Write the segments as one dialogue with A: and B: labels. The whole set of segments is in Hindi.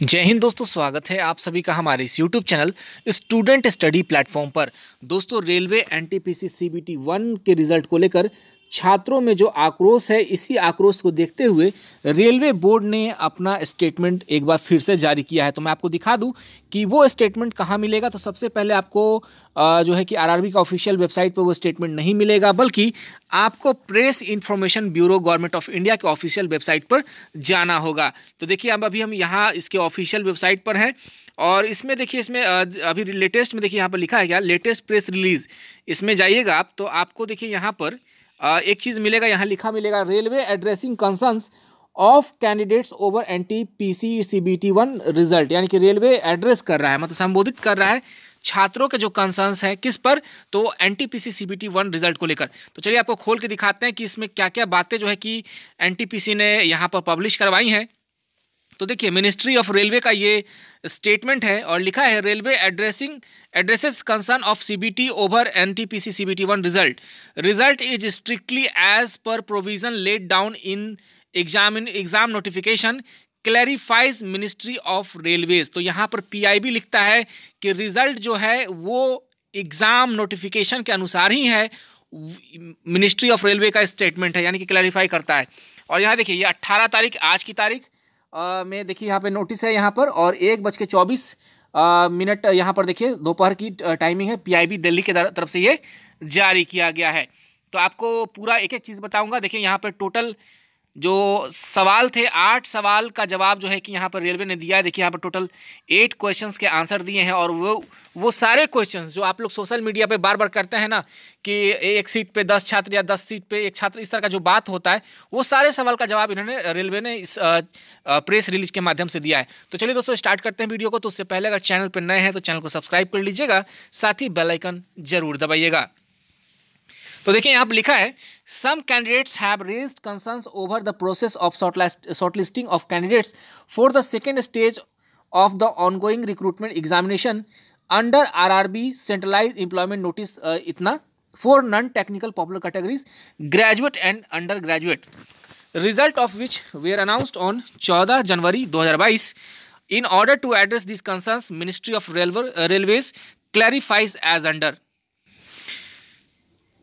A: जय हिंद दोस्तों, स्वागत है आप सभी का हमारे इस YouTube channel student study platform पर। दोस्तों, रेलवे एनटीपीसी सीबीटी 1 के रिजल्ट को लेकर छात्रों में जो आक्रोश है, इसी आक्रोश को देखते हुए रेलवे बोर्ड ने अपना स्टेटमेंट एक बार फिर से जारी किया है। तो मैं आपको दिखा दूं कि वो स्टेटमेंट कहाँ मिलेगा। तो सबसे पहले आपको जो है कि आरआरबी का ऑफिशियल वेबसाइट पर वो स्टेटमेंट नहीं मिलेगा, बल्कि आपको press information bureau government of India के ऑफिशियल वेबसाइट पर जाना होगा। तो देखिए, अब अभी हम यहाँ इसके ऑफिशियल वेबसाइट पर हैं और इसमें देखिए, इसमें अभी लेटेस्ट में देखिए यहाँ पर लिखा है क्या, लेटेस्ट प्रेस रिलीज। इसमें जाइएगा आप तो आपको देखिए यहाँ पर एक चीज़ मिलेगा, यहाँ लिखा मिलेगा, railway addressing concerns of candidates over NTPC CBT 1 result. यानी कि रेलवे एड्रेस कर रहा है, मतलब संबोधित कर रहा है छात्रों के जो कंसर्न्स हैं किस पर, तो एनटीपीसी सीबीटी 1 रिजल्ट को लेकर। तो चलिए आपको खोल के दिखाते हैं कि इसमें क्या क्या बातें जो है कि एनटीपीसी ने यहाँ पर पब्लिश करवाई हैं। तो देखिए, मिनिस्ट्री ऑफ रेलवे का ये स्टेटमेंट है और लिखा है, railway addresses concern of CBT over NTPC CBT 1 result is strictly as per provision laid down in exam notification clarifies ministry of railways. तो यहाँ पर पीआईबी लिखता है कि रिजल्ट जो है वो एग्जाम नोटिफिकेशन के अनुसार ही है, मिनिस्ट्री ऑफ रेलवे का स्टेटमेंट है, यानी कि क्लैरिफाई करता है। और यहाँ देखिए, ये 18 तारीख, आज की तारीख में देखिए यहाँ पे नोटिस है यहाँ पर, और 1:24 यहाँ पर देखिए दोपहर की टाइमिंग है। पीआईबी दिल्ली के तरफ से ये जारी किया गया है। तो आपको पूरा एक एक चीज़ बताऊंगा। देखिए यहाँ पर टोटल जो सवाल थे, 8 सवाल का जवाब जो है कि यहाँ पर रेलवे ने दिया है। देखिए यहाँ पर टोटल 8 क्वेश्चंस के आंसर दिए हैं, और वो सारे क्वेश्चंस जो आप लोग सोशल मीडिया पे बार बार करते हैं ना कि एक सीट पे 10 छात्र या 10 सीट पे एक छात्र, इस तरह का जो बात होता है, वो सारे सवाल का जवाब इन्होंने, रेलवे ने इस प्रेस रिलीज के माध्यम से दिया है। तो चलिए दोस्तों, स्टार्ट करते हैं वीडियो को। तो उससे पहले अगर चैनल पर नए हैं तो चैनल को सब्सक्राइब कर लीजिएगा, साथ ही बेल आइकन जरूर दबाइएगा। तो देखिए यहाँ पर लिखा है, some candidates have raised concerns over the process of shortlisting of candidates for the second stage of the ongoing recruitment examination under RRB centralized employment notice इतना for non-technical popular categories, graduate and undergraduate, result of which were announced on 14 January 2022. In order to address these concerns, Ministry of Railways clarifies as under.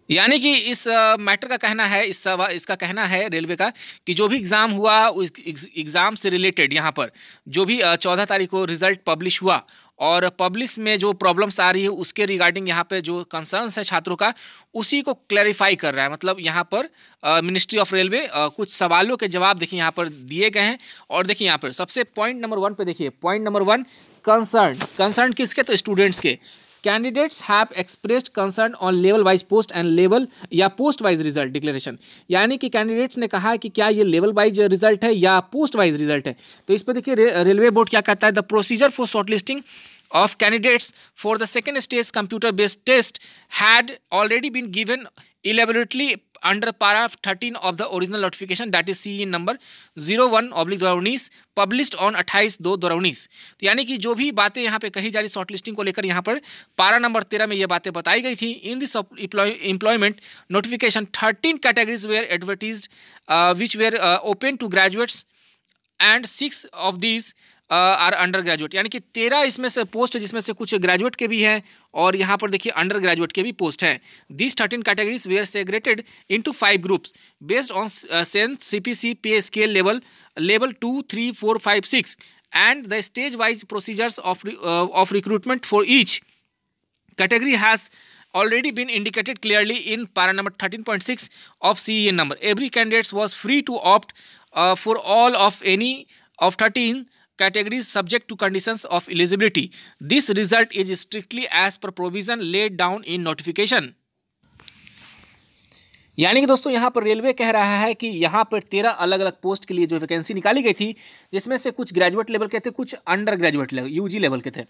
A: यानी कि इस मैटर का कहना है, इसका कहना है रेलवे का कि जो भी एग्ज़ाम हुआ उस एग्ज़ाम से रिलेटेड यहाँ पर जो भी 14 तारीख को रिज़ल्ट पब्लिश हुआ, और पब्लिश में जो प्रॉब्लम्स आ रही है उसके रिगार्डिंग यहाँ पे जो कंसर्न्स है छात्रों का, उसी को क्लैरिफाई कर रहा है। मतलब यहाँ पर मिनिस्ट्री ऑफ रेलवे कुछ सवालों के जवाब देखिए यहाँ पर दिए गए हैं। और देखिए यहाँ पर सबसे पॉइंट नंबर 1 पे देखिए, पॉइंट नंबर 1, कंसर्न किसके, तो स्टूडेंट्स के। Candidates have expressed concern on level wise post and level या पोस्ट वाइज रिजल्ट डिक्लेरेशन। यानी कि कैंडिडेट्स ने कहा कि क्या ये लेवल वाइज रिजल्ट है या पोस्ट वाइज रिजल्ट है। तो इस पर देखिए रेलवे बोर्ड क्या कहता है, the procedure for shortlisting of candidates for the second stage computer based test had already been given elaborately under para 13 of the original notification, that is CE number 01/2019 published on 28/2/2019। तो यानी कि जो भी बातें यहाँ पे कही जा रही शॉर्टलिस्टिंग को लेकर, यहाँ पर पारा नंबर 13 में ये बातें बताई गई थी। In this employment notification 13 categories were advertised which were open to graduates and 6 of these are undergraduate. यानी कि 13 इसमें से पोस्ट है, जिसमें से कुछ ग्रेजुएट के भी हैं और यहाँ पर देखिए अंडर ग्रेजुएट के भी पोस्ट हैं। This 13 categories were segregated into 5 groups based on seventh CPC pay scale level 2, 3, 4, 5, 6 and the stage wise procedures of recruitment for each category has already been indicated clearly in para number 13.6 of CEN number. Every candidate was free to opt for all of any of 13 categories subject to conditions of eligibility. This result is strictly as per provision laid down in notification. यानी कि दोस्तों यहाँ पर रेलवे कह रहा है कि यहाँ पर 13 अलग अलग पोस्ट के लिए जो वैकेंसी निकाली गई थी, जिसमें से कुछ ग्रेजुएट लेवल के थे, कुछ undergraduate level UG level के थे।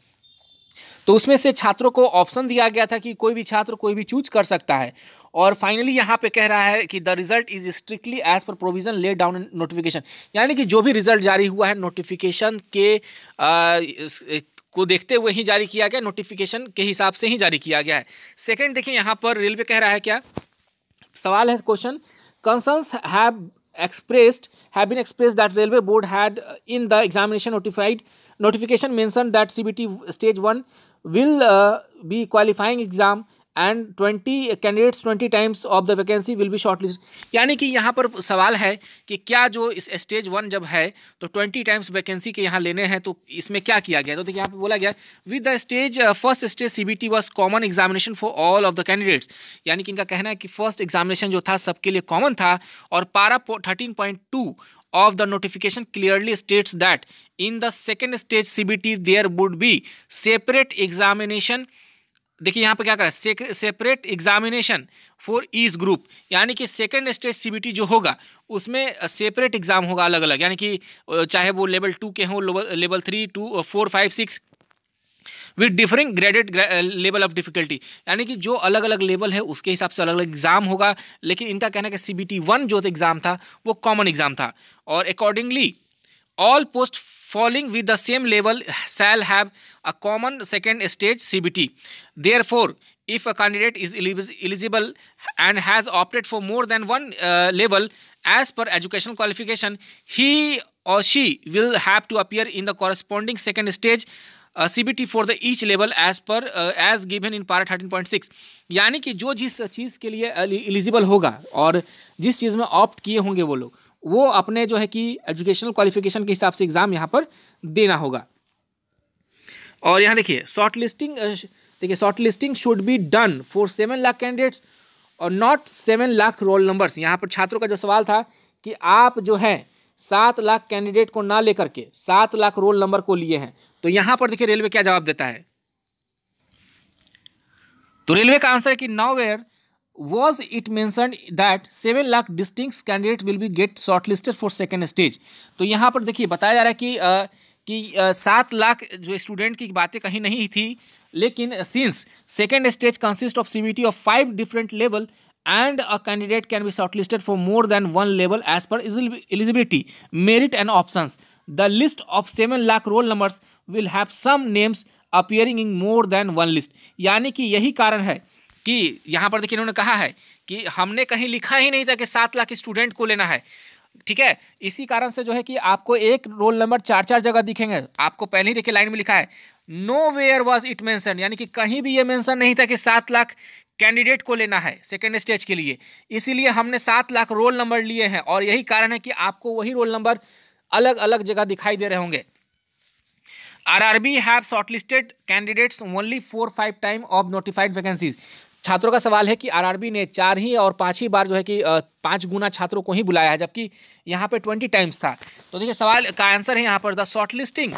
A: तो उसमें से छात्रों को ऑप्शन दिया गया था कि कोई भी छात्र कोई भी चूज कर सकता है। और फाइनली यहाँ पे कह रहा है कि the result is strictly as per provision laid down in notification. यानी कि जो भी रिजल्ट जारी हुआ है नोटिफिकेशन के को देखते हुए ही जारी किया गया, नोटिफिकेशन के हिसाब से ही जारी किया गया है। सेकेंड देखिए, यहाँ पर रेलवे कह रहा है क्या, सवाल है question, concerns have been expressed that Railway Board had in the examination notification mentioned that CBT stage 1 will be qualifying exam and 20 candidates 20 times of the vacancy will be shortlisted। यानी कि यहाँ पर सवाल है कि क्या जो इस स्टेज 1 जब है तो 20 टाइम्स वैकेंसी के यहाँ लेने हैं, तो इसमें क्या किया गया? तो देखिए यहाँ पे बोला गया with the stage first stage CBT was common examination for all of the candidates. यानी कि इनका कहना है कि फर्स्ट एग्जामिनेशन जो था सबके लिए कॉमन था, और पारा 13.2 of the notification clearly states that in the second stage CBT there would be separate examination। देखिए यहाँ पे क्या करा, separate examination for each group, यानी कि सेकेंड स्टेज CBT जो होगा उसमें सेपरेट एग्जाम होगा अलग अलग, यानी कि चाहे वो लेवल 2 के हों, level 3, 2, 4, 5, 6 with differing graded level of difficulty, यानी कि जो अलग अलग लेवल है उसके हिसाब से अलग अलग एग्जाम होगा। लेकिन इनका कहना है कि CBT 1 जो एग्जाम था वो कॉमन एग्जाम था, और accordingly all post falling with the same level shall have a common second stage CBT। Therefore, if a candidate is eligible and has opted for more than one level as per educational qualification, he or she will have to appear in the corresponding second stage CBT for the each level as given in para 13.6। यानी कि जो जिस चीज़ के लिए एलिजिबल होगा और जिस चीज़ में ऑप्ट किए होंगे वो लोग, वो अपने जो है कि एजुकेशनल क्वालिफिकेशन के हिसाब से एग्जाम यहाँ पर देना होगा। और यहाँ देखिए short listing should be done for 7 lakh candidates और नॉट 7 लाख रोल नंबर्स। यहाँ पर छात्रों का जो सवाल था कि आप जो है 7 लाख कैंडिडेट को ना लेकर के 7 लाख रोल नंबर को लिए हैं, तो यहाँ पर देखिए रेलवे क्या जवाब देता है। तो रेलवे का आंसर है कि नाउवेयर was it mentioned that 7 lakh distinct candidates will be get shortlisted for second stage। तो यहाँ पर देखिए बताया जा रहा है कि 7 लाख जो स्टूडेंट की बातें कहीं नहीं थी, लेकिन since second stage consists of CBT of 5 different level and a candidate can be shortlisted for more than one level as per eligibility, merit and options, the list of 7 lakh roll numbers will have some names appearing in more than one list। यानी कि यही कारण है कि यहाँ पर देखिए इन्होंने कहा है कि हमने कहीं लिखा ही नहीं था कि 7 लाख स्टूडेंट को लेना है, ठीक है। इसी कारण से जो है कि आपको एक रोल नंबर 4-4 जगह दिखेंगे। आपको पहले ही देखिए लाइन में लिखा है nowhere was it mention, यानी कि कहीं भी ये मेंशन नहीं था कि 7 लाख कैंडिडेट को लेना है सेकेंड स्टेज के लिए, इसीलिए हमने 7 लाख रोल नंबर लिए हैं। और यही कारण है कि आपको वही रोल नंबर अलग अलग जगह दिखाई दे रहे होंगे। RRB have shortlisted candidates only 4-5 time of notified vacancies। छात्रों का सवाल है कि RRB ने 4 ही और 5 ही बार जो है कि 5 गुना छात्रों को ही बुलाया है, जबकि यहाँ पे 20 टाइम्स था। तो देखिए सवाल का आंसर है यहाँ पर the shortlisting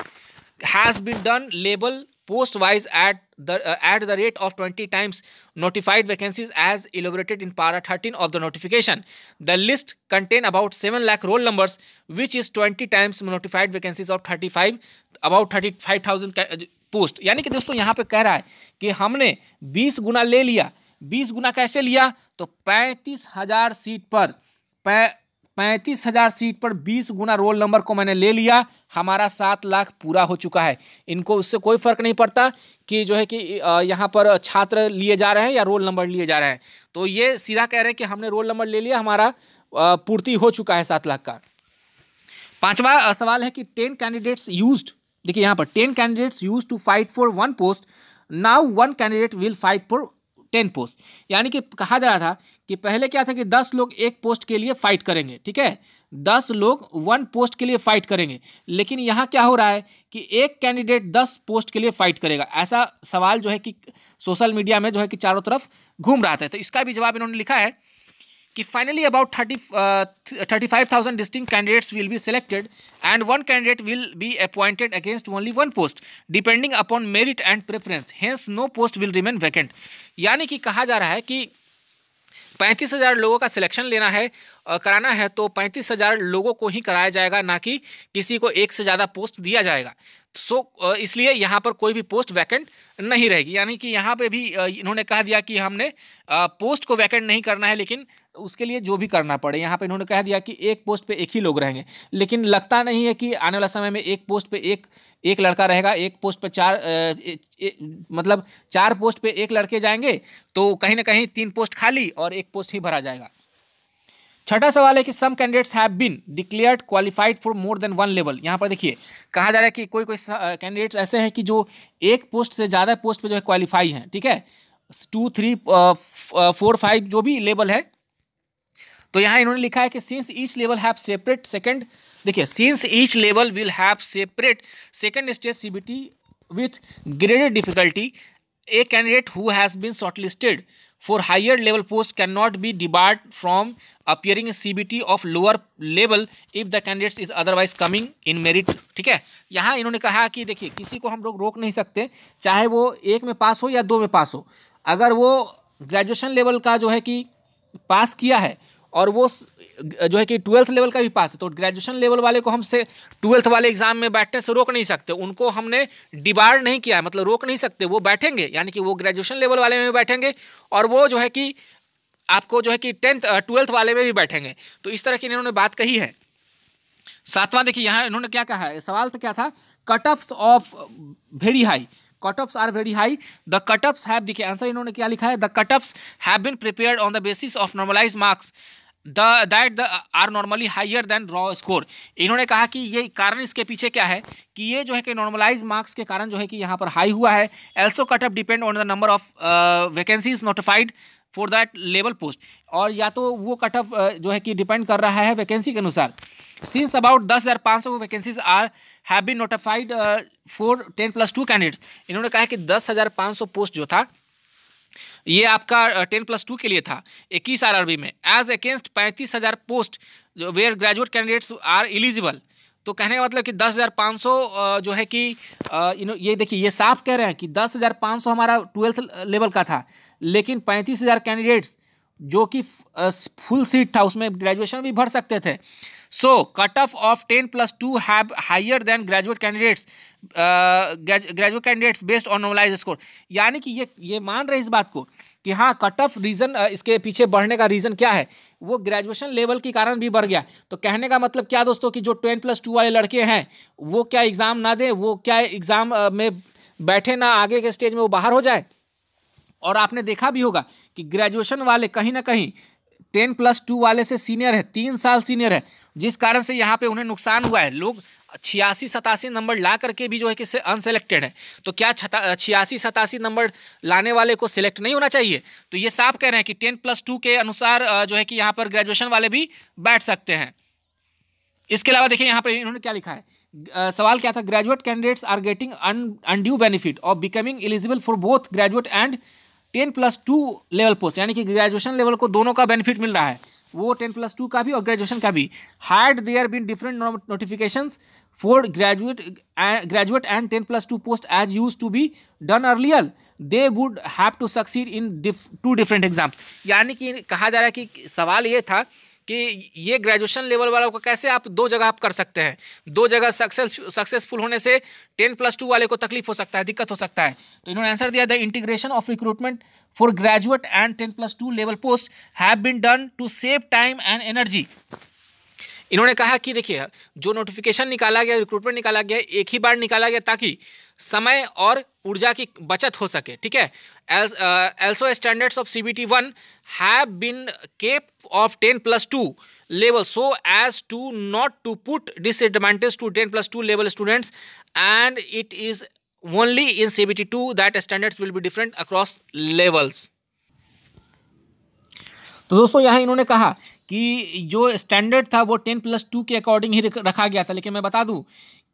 A: has been done लेबल post wise at the rate of 20 times notified vacancies as elaborated in para 13 of the notification। The list contain about 7 lakh roll numbers which is 20 times notified vacancies of 35,000 post. यानी कि दोस्तों यहाँ पे कह रहा है कि हमने 20 गुना ले लिया। 20 गुना कैसे लिया? तो 35,000 सीट पर 20 गुना रोल नंबर को मैंने ले लिया, हमारा 7 लाख पूरा हो चुका है। इनको उससे कोई फर्क नहीं पड़ता कि जो है कि यहाँ पर छात्र लिए जा रहे हैं या रोल नंबर लिए जा रहे हैं। तो ये सीधा कह रहे हैं कि हमने रोल नंबर ले लिया, हमारा पूर्ति हो चुका है 7 लाख का। 5वां सवाल है कि 10 कैंडिडेट्स यूज्ड, देखिए यहाँ पर 10 candidates used to fight for 1 post, now 1 candidate will fight for 10 post. यानी कि कहा जा रहा था कि पहले क्या था कि 10 लोग एक पोस्ट के लिए फाइट करेंगे, ठीक है, 10 लोग 1 पोस्ट के लिए फाइट करेंगे। लेकिन यहाँ क्या हो रहा है कि एक कैंडिडेट 10 पोस्ट के लिए फाइट करेगा। ऐसा सवाल जो है कि सोशल मीडिया में जो है कि चारों तरफ घूम रहा था। तो इसका भी जवाब इन्होंने लिखा है कि finally about 35,000 distinct candidates will be selected and 1 candidate will be appointed against only 1 post depending upon merit and preference, hence no post will remain vacant। यानी कि कहा जा रहा है कि 35,000 लोगों का सिलेक्शन लेना है, कराना है, तो 35,000 लोगों को ही कराया जाएगा, ना कि किसी को एक से ज़्यादा पोस्ट दिया जाएगा। इसलिए यहाँ पर कोई भी पोस्ट वैकेंट नहीं रहेगी। यानी कि यहाँ पे भी इन्होंने कह दिया कि हमने पोस्ट को वैकेंट नहीं करना है, लेकिन उसके लिए जो भी करना पड़े। यहाँ पे इन्होंने कह दिया कि एक पोस्ट पे एक ही लोग रहेंगे, लेकिन लगता नहीं है कि आने वाला समय में एक पोस्ट पे एक लड़का रहेगा, एक पोस्ट पे 4 पोस्ट पे एक लड़के जाएंगे, तो कहीं ना कहीं 3 पोस्ट खाली और 1 पोस्ट ही भरा जाएगा। छठा सवाल है कि some candidates have been declared qualified for more than one level. यहाँ पर देखिए कहा जा रहा है कि कोई कोई कैंडिडेट्स ऐसे हैं कि जो एक पोस्ट से ज़्यादा पोस्ट पे जो है क्वालिफाई हैं, ठीक है, 2, 3, 4, 5 जो भी लेवल है। तो यहाँ इन्होंने लिखा है कि since each level have separate second, देखिए since each level will have separate second stage CBT with graded difficulty, a candidate who has been shortlisted for higher level post cannot be debarred from appearing in CBT of lower level if the candidate is otherwise coming in merit। ठीक है, यहाँ इन्होंने कहा कि देखिए किसी को हम लोग रोक नहीं सकते, चाहे वो 1 में पास हो या 2 में पास हो, अगर वो ग्रेजुएशन लेवल का जो है कि पास किया है और वो जो है कि 12th लेवल का भी पास है, तो ग्रेजुएशन लेवल वाले को हमसे 12th वाले एग्जाम में बैठने से रोक नहीं सकते, उनको हमने डिबार नहीं किया है, मतलब रोक नहीं सकते, वो बैठेंगे, यानी कि वो ग्रेजुएशन लेवल वाले में भी बैठेंगे और वो जो है कि आपको जो है कि 12th वाले में भी बैठेंगे। तो इस तरह की इन्होंने बात कही है। सातवां देखिए यहाँ इन्होंने क्या कहा है, सवाल तो क्या था, cutoffs of very high, cutoffs are very high, the cutoffs have, देखिए आंसर इन्होंने क्या लिखा है, the cutoffs have been prepared on the basis of normalised marks that are normally higher than raw score. इन्होंने कहा कि ये कारण इसके पीछे क्या है कि ये जो है कि नॉर्मलाइज मार्क्स के कारण जो है कि यहाँ पर हाई हुआ है। Also cut off depend on the number of vacancies notified for that level post, और या तो वो कट ऑफ जो है कि डिपेंड कर रहा है वैकेंसी के अनुसार। Since about 10,500 vacancies are have been notified for 10+2 candidates. इन्होंने कहा कि 10,500 पोस्ट जो था ये आपका 10+2 के लिए था 21 RRB में, as against 35,000 post where graduate candidates are eligible. तो कहने का मतलब कि 10,500 जो है कि ये देखिए ये साफ कह रहे हैं कि 10,500 हमारा 12th लेवल का था, लेकिन 35,000 कैंडिडेट्स जो कि फुल सीट था उसमें ग्रेजुएशन भी भर सकते थे। So cut off of 10+2 have higher than graduate candidates based on normalised score. यानी कि ये मान रहे इस बात को कि हाँ कट ऑफ रीज़न इसके पीछे बढ़ने का रीज़न क्या है, वो ग्रेजुएशन लेवल के कारण भी बढ़ गया। तो कहने का मतलब क्या दोस्तों कि जो 10+2 वाले लड़के हैं वो क्या एग्ज़ाम ना दें, वो क्या एग्ज़ाम में बैठे ना, आगे के स्टेज में वो बाहर हो जाए। और आपने देखा भी होगा कि ग्रेजुएशन वाले कहीं ना कहीं 10+2 वाले से सीनियर है, 3 साल सीनियर है, जिस कारण से यहाँ पे उन्हें नुकसान हुआ है। लोग 86-87 नंबर ला करके भी जो है कि अनसेलेक्टेड है, तो क्या 86-87 नंबर लाने वाले को सिलेक्ट नहीं होना चाहिए? तो ये साफ कह रहे हैं कि 10+2 के अनुसार जो है कि यहाँ पर ग्रेजुएशन वाले भी बैठ सकते हैं। इसके अलावा देखिए यहाँ पर इन्होंने क्या लिखा है, सवाल क्या था, graduate candidates are getting undue benefit of becoming eligible for both graduate and 10+2 level post. यानी कि ग्रेजुएशन लेवल को दोनों का बेनिफिट मिल रहा है, वो 10+2 का भी और ग्रेजुएशन का भी। Had there been different notifications for graduate and 10+2 post as used to be done earlier, they would have to succeed in 2 different exams. यानी कि कहा जा रहा है कि सवाल ये था कि ये ग्रेजुएशन लेवल वालों को कैसे आप 2 जगह आप कर सकते हैं, 2 जगह सक्सेसफुल होने से 10+2 वाले को तकलीफ हो सकता है, दिक्कत हो सकता है। तो इन्होंने आंसर दिया, the integration of recruitment for graduate and 10+2 level post have been done to save time and energy. इन्होंने कहा कि देखिए जो नोटिफिकेशन निकाला गया, रिक्रूटमेंट निकाला गया, एक ही बार निकाला गया ताकि समय और ऊर्जा की बचत हो सके, ठीक है। Also standards of CBT1 have been kept of 10+2 level so as to not to put disadvantage to 10+2 level students, and it is only in CBT2 that standards will be different across levels। तो दोस्तों यहाँ इन्होंने कहा कि जो स्टैंडर्ड था वो 10+2 के अकॉर्डिंग ही रखा गया था, लेकिन मैं बता दूं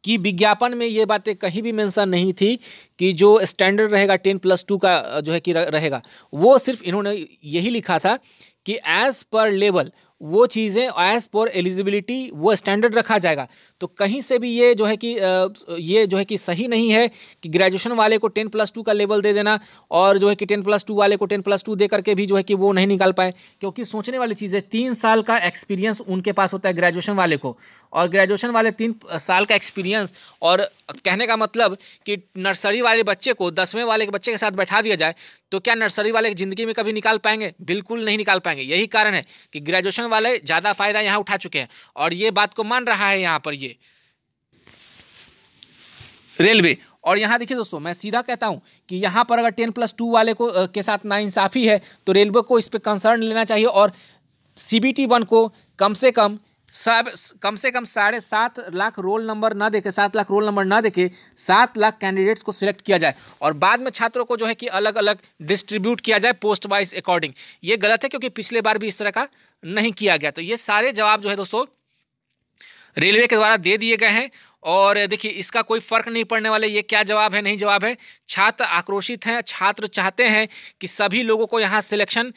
A: कि विज्ञापन में ये बातें कहीं भी मेंशन नहीं थी कि जो स्टैंडर्ड रहेगा 10+2 का जो है कि रहेगा। वो सिर्फ इन्होंने यही लिखा था कि एज़ पर लेवल वो चीज़ें एज़ पर एलिजिबिलिटी वो स्टैंडर्ड रखा जाएगा। तो कहीं से भी ये जो है कि सही नहीं है कि ग्रेजुएशन वाले को 10+2 का लेवल दे देना और जो है कि 10+2 वाले को 10+2 दे करके भी जो है कि वो नहीं निकाल पाए। क्योंकि सोचने वाली चीज़ है, 3 साल का एक्सपीरियंस उनके पास होता है ग्रेजुएशन वाले को, और ग्रेजुएशन वाले 3 साल का एक्सपीरियंस, और कहने का मतलब कि नर्सरी वाले बच्चे को 10वें वाले के बच्चे के साथ बैठा दिया जाए तो क्या नर्सरी वाले ज़िंदगी में कभी निकाल पाएंगे? बिल्कुल नहीं निकाल पाएंगे। यही कारण है कि ग्रेजुएशन वाले ज़्यादा फायदा यहाँ उठा चुके हैं, और ये बात को मान रहा है यहाँ पर ये रेलवे। और यहाँ देखिए दोस्तों, मैं सीधा कहता हूँ कि यहाँ पर अगर 10+2 वाले को के साथ नाइंसाफ़ी है तो रेलवे को इस पर कंसर्न लेना चाहिए और CBT 1 को कम से कम 7.5 लाख रोल नंबर ना देके 7 लाख रोल नंबर ना देके 7 लाख कैंडिडेट्स को सिलेक्ट किया जाए और बाद में छात्रों को जो है कि अलग अलग डिस्ट्रीब्यूट किया जाए पोस्ट वाइज अकॉर्डिंग। ये गलत है क्योंकि पिछले बार भी इस तरह का नहीं किया गया। तो ये सारे जवाब जो है दोस्तों रेलवे के द्वारा दे दिए गए हैं और देखिए इसका कोई फर्क नहीं पड़ने वाले ये क्या जवाब है नहीं जवाब है। छात्र आक्रोशित हैं, छात्र चाहते हैं कि सभी लोगों को यहाँ सिलेक्शन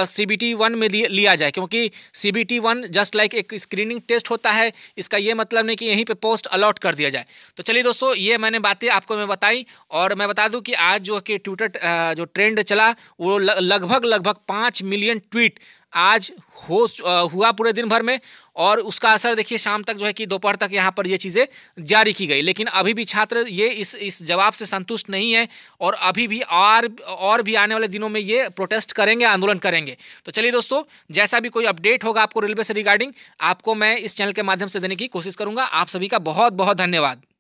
A: CBT 1 में लिया जाए क्योंकि CBT 1 जस्ट लाइक एक स्क्रीनिंग टेस्ट होता है। इसका ये मतलब नहीं कि यहीं पे पोस्ट अलॉट कर दिया जाए। तो चलिए दोस्तों ये मैंने बातें आपको मैं बताई और मैं बता दूं कि आज जो कि ट्विटर जो ट्रेंड चला वो लगभग 5 मिलियन ट्वीट आज हुआ पूरे दिन भर में और उसका असर देखिए शाम तक जो है कि दोपहर तक यहाँ पर ये चीज़ें जारी की गई। लेकिन अभी भी छात्र ये इस जवाब से संतुष्ट नहीं है और अभी भी और भी आने वाले दिनों में ये प्रोटेस्ट करेंगे, आंदोलन करेंगे। तो चलिए दोस्तों जैसा भी कोई अपडेट होगा आपको रेलवे से रिगार्डिंग आपको मैं इस चैनल के माध्यम से देने की कोशिश करूँगा। आप सभी का बहुत बहुत धन्यवाद।